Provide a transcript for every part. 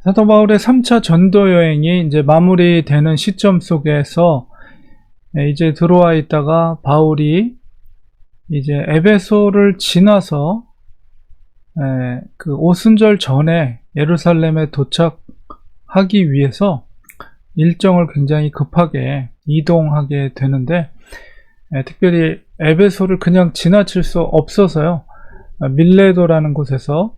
사도 바울의 3차 전도 여행이 이제 마무리되는 시점 속에서 이제 들어와 있다가 바울이 이제 에베소를 지나서 그 오순절 전에 예루살렘에 도착하기 위해서 일정을 굉장히 급하게 이동하게 되는데, 특별히 에베소를 그냥 지나칠 수 없어서요, 밀레도라는 곳에서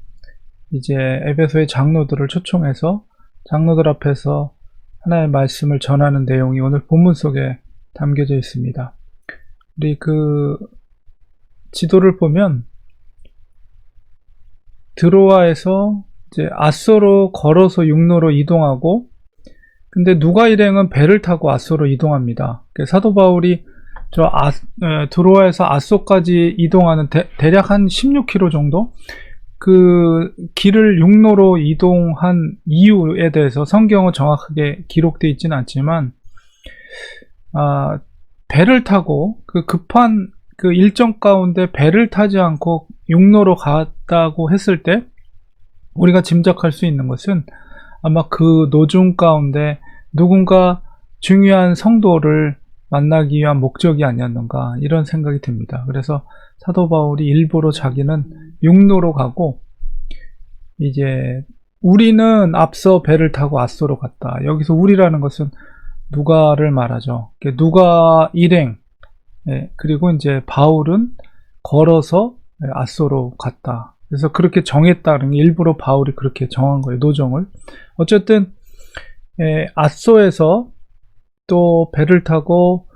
이제 에베소의 장로들을 초청해서 장로들 앞에서 하나의 말씀을 전하는 내용이 오늘 본문 속에 담겨져 있습니다. 우리 그 지도를 보면 드로아에서 이제 아소로 걸어서 육로로 이동하고, 근데 누가 일행은 배를 타고 아소로 이동합니다. 사도 바울이 드로아에서 아소까지 이동하는 대략 한 16km 정도 그 길을 육로로 이동한 이유에 대해서 성경은 정확하게 기록되어 있지는 않지만, 배를 타고 그 급한 그 일정 가운데 배를 타지 않고 육로로 갔다고 했을 때 우리가 짐작할 수 있는 것은 아마 그 노중 가운데 누군가 중요한 성도를 만나기 위한 목적이 아니었는가, 이런 생각이 듭니다. 그래서 사도 바울이 일부러 자기는 육로로 가고, 이제 우리는 앞서 배를 타고 아소로 갔다. 여기서 우리라는 것은 누가를 말하죠. 누가 일행, 그리고 이제 바울은 걸어서 아소로 갔다. 그래서 그렇게 정했다는 게 일부러 바울이 그렇게 정한 거예요, 노정을. 어쨌든 아소에서 또 배를 타고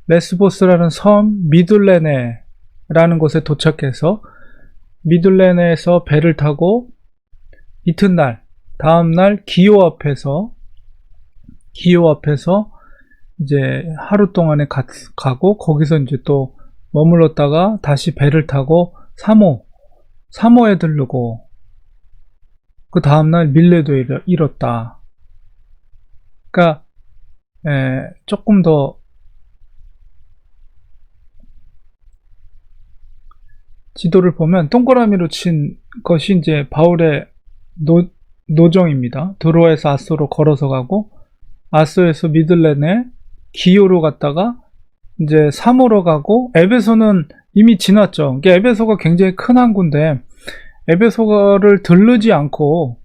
레스보스라는 섬 미둘레네라는 곳에 도착해서 미둘레네에서 배를 타고 이튿날, 다음날 기오 앞에서 이제 하루 동안에 가고, 거기서 이제 또 머물렀다가 다시 배를 타고 사모에 들르고, 그 다음날 밀레도에 이뤘다. 그러니까 조금 더 지도를 보면 동그라미로 친 것이 이제 바울의 노정입니다. 드로아에서 아소로 걸어서 가고, 아소에서 미들레네, 기요로 갔다가 이제 사모로 가고, 에베소는 이미 지났죠. 이게 에베소가 굉장히 큰 항구인데 에베소를 들르지 않고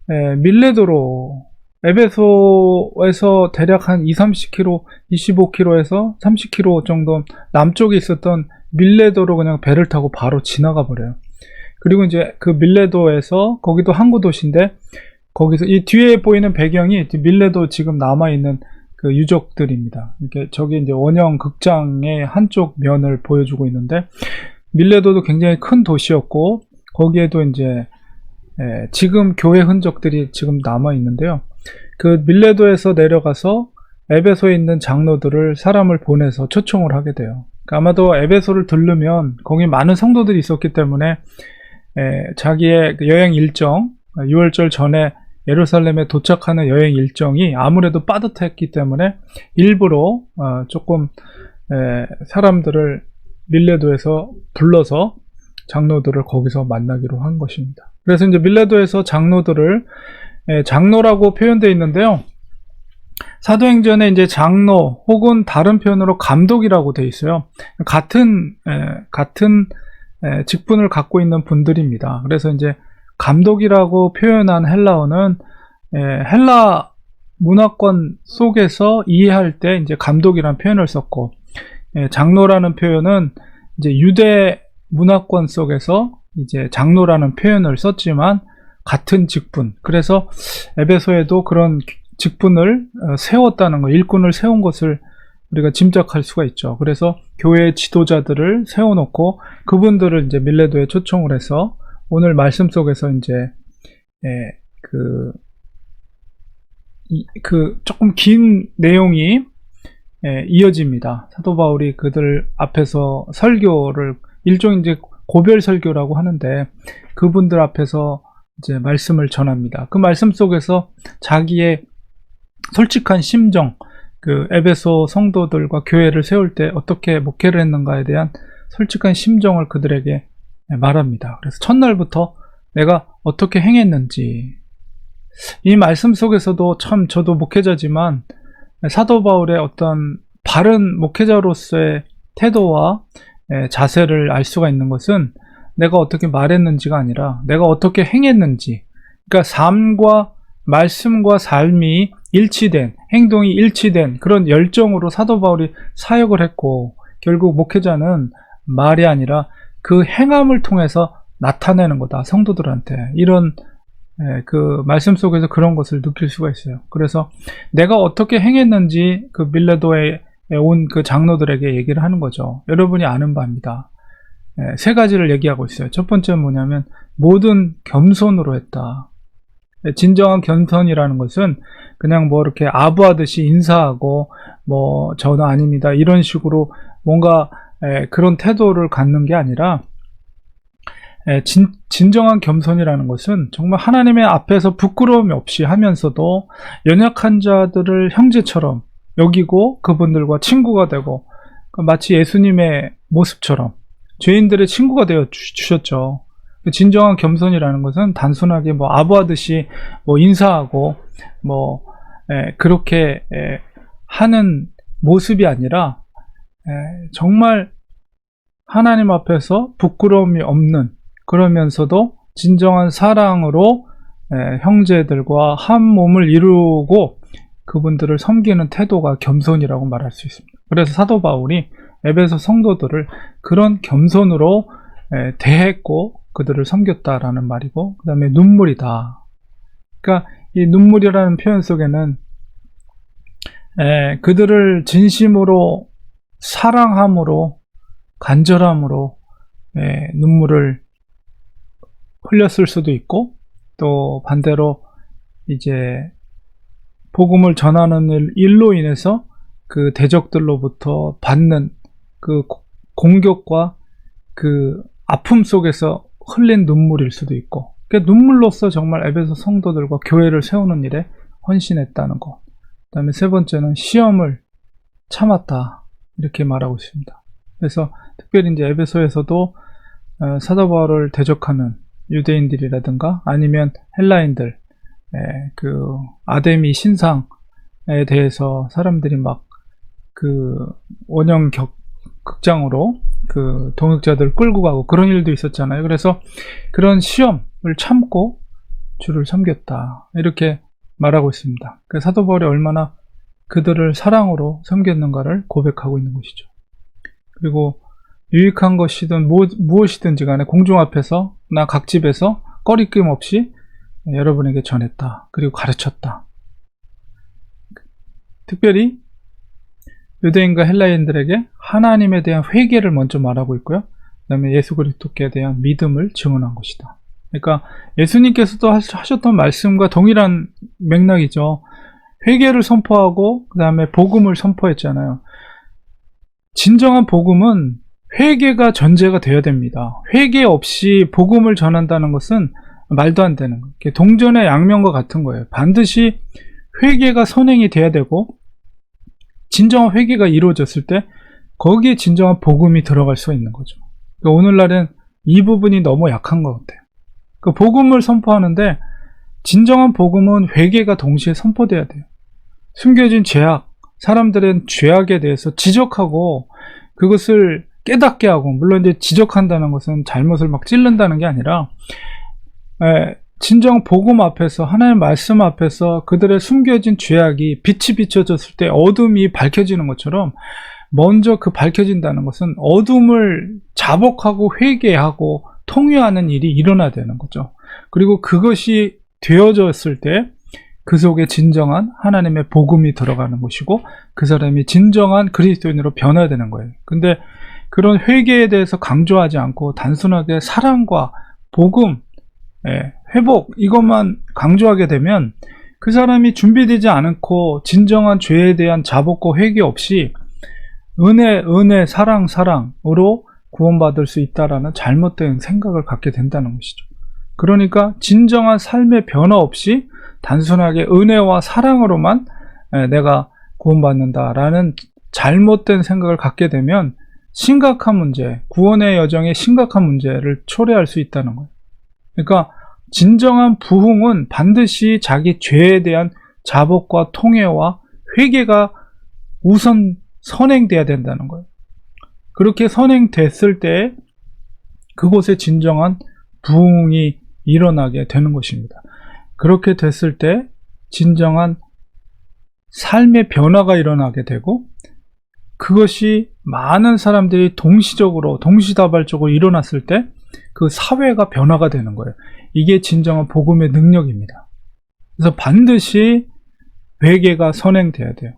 밀레도로, 에베소에서 대략 한 20-30km, 25km에서 30km 정도 남쪽에 있었던 밀레도로 그냥 배를 타고 바로 지나가 버려요. 그리고 이제 그 밀레도에서, 거기도 항구 도시인데, 거기서 이 뒤에 보이는 배경이 밀레도 지금 남아있는 그 유적들입니다. 이렇게 저기 이제 원형 극장의 한쪽 면을 보여주고 있는데, 밀레도도 굉장히 큰 도시였고, 거기에도 이제 지금 교회 흔적들이 지금 남아 있는데요. 그 밀레도에서 내려가서 에베소에 있는 장로들을 사람을 보내서 초청을 하게 돼요. 그러니까 아마도 에베소를 들르면 거기 많은 성도들이 있었기 때문에 자기의 여행 일정, 6월절 전에 예루살렘에 도착하는 여행 일정이 아무래도 빠듯했기 때문에 일부러 조금 사람들을 밀레도에서 불러서 장로들을 거기서 만나기로 한 것입니다. 그래서 이제 밀레도에서 장로들을, 장로라고 표현되어 있는데요, 사도행전에 이제 장로 혹은 다른 표현으로 감독이라고 되어 있어요. 같은 직분을 갖고 있는 분들입니다. 그래서 이제 감독이라고 표현한 헬라어는 헬라 문화권 속에서 이해할 때 이제 감독이라는 표현을 썼고, 장로라는 표현은 이제 유대 문화권 속에서 이제 장로라는 표현을 썼지만 같은 직분, 그래서 에베소에도 그런 직분을 세웠다는 거, 일꾼을 세운 것을 우리가 짐작할 수가 있죠. 그래서 교회 지도자들을 세워놓고 그분들을 이제 밀레도에 초청을 해서 오늘 말씀 속에서 이제 조금 긴 내용이 이어집니다. 사도 바울이 그들 앞에서 설교를, 일종의 이제 고별 설교라고 하는데, 그분들 앞에서 이제 말씀을 전합니다. 그 말씀 속에서 자기의 솔직한 심정, 그 에베소 성도들과 교회를 세울 때 어떻게 목회를 했는가에 대한 솔직한 심정을 그들에게 말합니다. 그래서 첫날부터 내가 어떻게 행했는지, 이 말씀 속에서도 참 저도 목회자지만 사도 바울의 어떤 바른 목회자로서의 태도와 자세를 알 수가 있는 것은 내가 어떻게 말했는지가 아니라 내가 어떻게 행했는지, 그러니까 삶과 말씀과 삶이 일치된, 행동이 일치된 그런 열정으로 사도 바울이 사역을 했고, 결국 목회자는 말이 아니라 그 행함을 통해서 나타내는 거다, 성도들한테. 이런 그 말씀 속에서 그런 것을 느낄 수가 있어요. 그래서 내가 어떻게 행했는지 그 밀레도에 온 그 장로들에게 얘기를 하는 거죠. 여러분이 아는 바입니다. 세 가지를 얘기하고 있어요. 첫 번째는 뭐냐면 모든 겸손으로 했다. 진정한 겸손이라는 것은 그냥 뭐 이렇게 아부하듯이 인사하고 뭐 저는 아닙니다 이런 식으로 뭔가 그런 태도를 갖는 게 아니라, 진정한 겸손이라는 것은 정말 하나님의 앞에서 부끄러움이 없이 하면서도 연약한 자들을 형제처럼 여기고 그분들과 친구가 되고, 마치 예수님의 모습처럼 죄인들의 친구가 되어 주셨죠. 진정한 겸손이라는 것은 단순하게 뭐 아부하듯이 뭐 인사하고 뭐 그렇게 하는 모습이 아니라 정말 하나님 앞에서 부끄러움이 없는, 그러면서도 진정한 사랑으로 형제들과 한 몸을 이루고 그분들을 섬기는 태도가 겸손이라고 말할 수 있습니다. 그래서 사도 바울이 에베소 성도들을 그런 겸손으로 대했고 그들을 섬겼다라는 말이고, 그 다음에 눈물이다. 그러니까 이 눈물이라는 표현 속에는 그들을 진심으로 사랑함으로, 간절함으로 눈물을 흘렸을 수도 있고, 또 반대로 이제 복음을 전하는 일로 인해서 그 대적들로부터 받는 그 공격과 그 아픔 속에서 흘린 눈물일 수도 있고, 그러니까 눈물로써 정말 에베소 성도들과 교회를 세우는 일에 헌신했다는 것. 그 다음에 세 번째는 시험을 참았다, 이렇게 말하고 있습니다. 그래서 특별히 이제 에베소에서도 사도 바울을 대적하는 유대인들이라든가 아니면 헬라인들, 그 아데미 신상에 대해서 사람들이 막 그 원형 극장으로 그 동역자들 끌고 가고 그런 일도 있었잖아요. 그래서 그런 시험을 참고 주를 섬겼다, 이렇게 말하고 있습니다. 그 사도 바울이 얼마나 그들을 사랑으로 섬겼는가를 고백하고 있는 것이죠. 그리고 유익한 것이든 무엇이든지 간에 공중 앞에서 나 각 집에서 꺼리낌 없이 여러분에게 전했다, 그리고 가르쳤다. 특별히 유대인과 헬라인들에게 하나님에 대한 회개를 먼저 말하고 있고요. 그 다음에 예수 그리스도께 대한 믿음을 증언한 것이다. 그러니까 예수님께서도 하셨던 말씀과 동일한 맥락이죠. 회개를 선포하고 그 다음에 복음을 선포했잖아요. 진정한 복음은 회개가 전제가 되어야 됩니다. 회개 없이 복음을 전한다는 것은 말도 안 되는 거예요. 동전의 양면과 같은 거예요. 반드시 회개가 선행이 돼야 되고, 진정한 회개가 이루어졌을 때 거기에 진정한 복음이 들어갈 수가 있는 거죠. 그러니까 오늘날은 이 부분이 너무 약한 것 같아요. 그 복음을 선포하는데 진정한 복음은 회개가 동시에 선포돼야 돼요. 숨겨진 죄악, 사람들은 죄악에 대해서 지적하고 그것을 깨닫게 하고, 물론 이제 지적한다는 것은 잘못을 막 찔른다는 게 아니라 진정 복음 앞에서, 하나님의 말씀 앞에서 그들의 숨겨진 죄악이 빛이 비춰졌을 때 어둠이 밝혀지는 것처럼 먼저 그 밝혀진다는 것은 어둠을 자복하고 회개하고 통회하는 일이 일어나야 되는 거죠. 그리고 그것이 되어졌을 때 그 속에 진정한 하나님의 복음이 들어가는 것이고 그 사람이 진정한 그리스도인으로 변화해야 되는 거예요. 근데 그런 회개에 대해서 강조하지 않고 단순하게 사랑과 복음, 회복, 이것만 강조하게 되면 그 사람이 준비되지 않고 진정한 죄에 대한 자복과 회개 없이 은혜, 사랑으로 구원받을 수 있다라는 잘못된 생각을 갖게 된다는 것이죠. 그러니까 진정한 삶의 변화 없이 단순하게 은혜와 사랑으로만 내가 구원받는다라는 잘못된 생각을 갖게 되면 심각한 문제, 구원의 여정에 심각한 문제를 초래할 수 있다는 거예요. 그러니까 진정한 부흥은 반드시 자기 죄에 대한 자복과 통회와 회개가 우선 선행돼야 된다는 거예요. 그렇게 선행됐을 때 그곳에 진정한 부흥이 일어나게 되는 것입니다. 그렇게 됐을 때 진정한 삶의 변화가 일어나게 되고, 그것이 많은 사람들이 동시적으로 동시다발적으로 일어났을 때 그 사회가 변화가 되는 거예요. 이게 진정한 복음의 능력입니다. 그래서 반드시 회개가 선행돼야 돼요.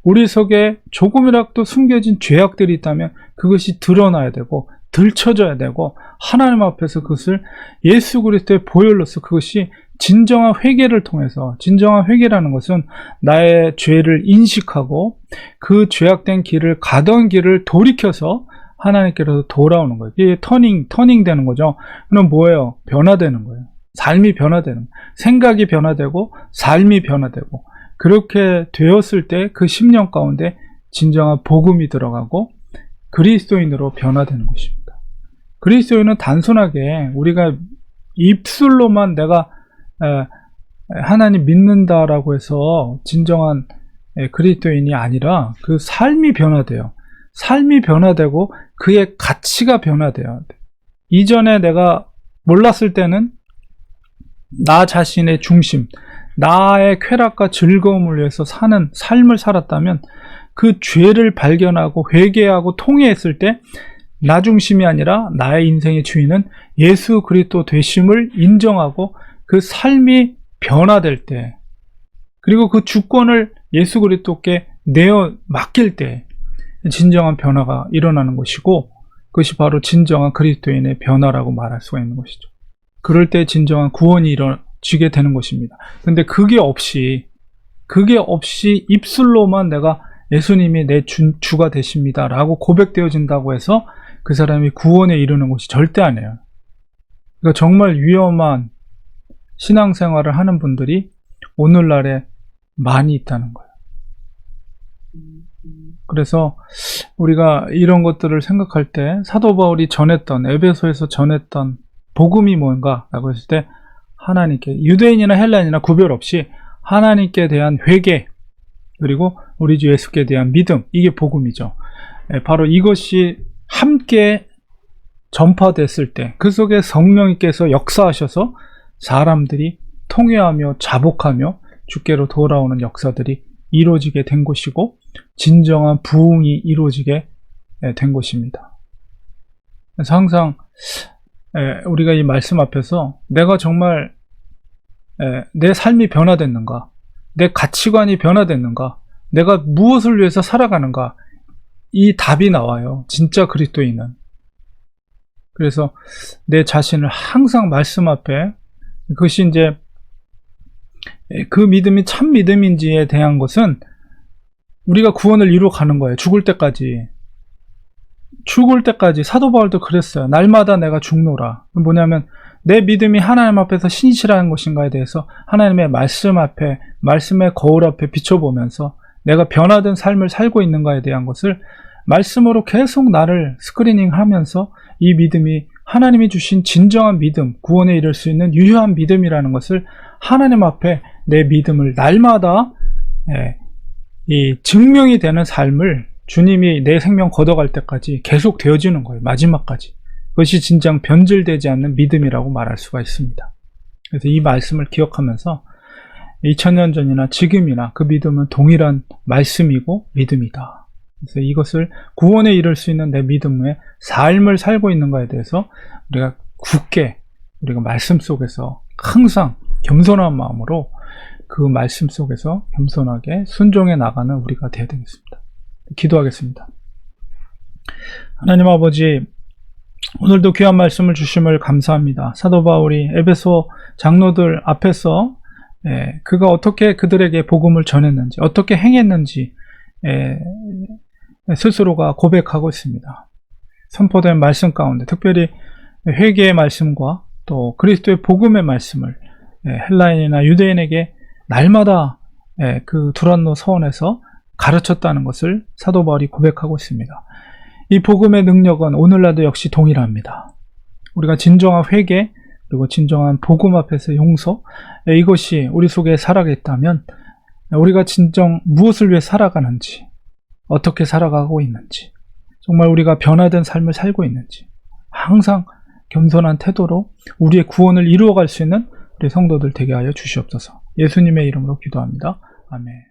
우리 속에 조금이라도 숨겨진 죄악들이 있다면 그것이 드러나야 되고 들춰져야 되고, 하나님 앞에서 그것을 예수 그리스도의 보혈로서 그것이 진정한 회개를 통해서, 진정한 회개라는 것은 나의 죄를 인식하고 그 죄악된 길을 가던 길을 돌이켜서 하나님께로 돌아오는 거예요. 이게 터닝 되는 거죠. 그럼 뭐예요? 변화되는 거예요. 삶이 변화되는 거예요. 생각이 변화되고 삶이 변화되고, 그렇게 되었을 때 그 10년 가운데 진정한 복음이 들어가고 그리스도인으로 변화되는 것입니다. 그리스도인은 단순하게 우리가 입술로만 내가 하나님 믿는다라고 해서 진정한 그리스도인이 아니라 그 삶이 변화돼요. 삶이 변화되고 그의 가치가 변화돼요. 이전에 내가 몰랐을 때는 나 자신의 중심, 나의 쾌락과 즐거움을 위해서 사는 삶을 살았다면, 그 죄를 발견하고 회개하고 통회했을 때 나 중심이 아니라 나의 인생의 주인은 예수 그리스도 되심을 인정하고 그 삶이 변화될 때, 그리고 그 주권을 예수 그리스도께 내어 맡길 때 진정한 변화가 일어나는 것이고, 그것이 바로 진정한 그리스도인의 변화라고 말할 수가 있는 것이죠. 그럴 때 진정한 구원이 이루어지게 되는 것입니다. 근데 그게 없이 입술로만 내가 예수님이 내 주가 되십니다 라고 고백되어진다고 해서 그 사람이 구원에 이르는 것이 절대 아니에요. 그러니까 정말 위험한 신앙생활을 하는 분들이 오늘날에 많이 있다는 거예요. 그래서 우리가 이런 것들을 생각할 때 사도 바울이 전했던, 에베소에서 전했던 복음이 뭔가라고 했을 때, 하나님께, 유대인이나 헬라인이나 구별 없이 하나님께 대한 회개, 그리고 우리 주 예수께 대한 믿음, 이게 복음이죠. 바로 이것이 함께 전파됐을 때 그 속에 성령님께서 역사하셔서 사람들이 통회하며 자복하며 주께로 돌아오는 역사들이 이루어지게 된 것이고, 진정한 부흥이 이루어지게 된 것입니다. 그래서 항상 우리가 이 말씀 앞에서 내가 정말 내 삶이 변화됐는가, 내 가치관이 변화됐는가, 내가 무엇을 위해서 살아가는가, 이 답이 나와요. 진짜 그리스도인은. 그래서 내 자신을 항상 말씀 앞에, 그것이 이제 그 믿음이 참 믿음인지에 대한 것은 우리가 구원을 이루어가는 거예요. 죽을 때까지 사도 바울도 그랬어요. 날마다 내가 죽노라. 뭐냐면 내 믿음이 하나님 앞에서 신실한 것인가에 대해서 하나님의 말씀 앞에, 말씀의 거울 앞에 비춰보면서 내가 변화된 삶을 살고 있는가에 대한 것을 말씀으로 계속 나를 스크리닝하면서 이 믿음이 하나님이 주신 진정한 믿음, 구원에 이를 수 있는 유효한 믿음이라는 것을 하나님 앞에 내 믿음을 날마다 이 증명이 되는 삶을 주님이 내 생명 걷어갈 때까지 계속 되어지는 거예요. 마지막까지. 그것이 진정 변질되지 않는 믿음이라고 말할 수가 있습니다. 그래서 이 말씀을 기억하면서 2000년 전이나 지금이나 그 믿음은 동일한 말씀이고 믿음이다. 그래서 이것을 구원에 이를 수 있는 내 믿음의 삶을 살고 있는가에 대해서 우리가 굳게, 우리가 말씀 속에서 항상 겸손한 마음으로 그 말씀 속에서 겸손하게 순종해 나가는 우리가 되어야 되겠습니다. 기도하겠습니다. 하나님 아버지, 오늘도 귀한 말씀을 주심을 감사합니다. 사도 바울이 에베소 장로들 앞에서 그가 어떻게 그들에게 복음을 전했는지, 어떻게 행했는지 스스로가 고백하고 있습니다. 선포된 말씀 가운데 특별히 회개의 말씀과 또 그리스도의 복음의 말씀을 헬라인이나 유대인에게 날마다 그 두란노 서원에서 가르쳤다는 것을 사도 바울이 고백하고 있습니다. 이 복음의 능력은 오늘날도 역시 동일합니다. 우리가 진정한 회개, 그리고 진정한 복음 앞에서 용서, 이것이 우리 속에 살아있다면 우리가 진정 무엇을 위해 살아가는지, 어떻게 살아가고 있는지, 정말 우리가 변화된 삶을 살고 있는지 항상 겸손한 태도로 우리의 구원을 이루어갈 수 있는 우리 성도들 되게 하여 주시옵소서. 예수님의 이름으로 기도합니다. 아멘.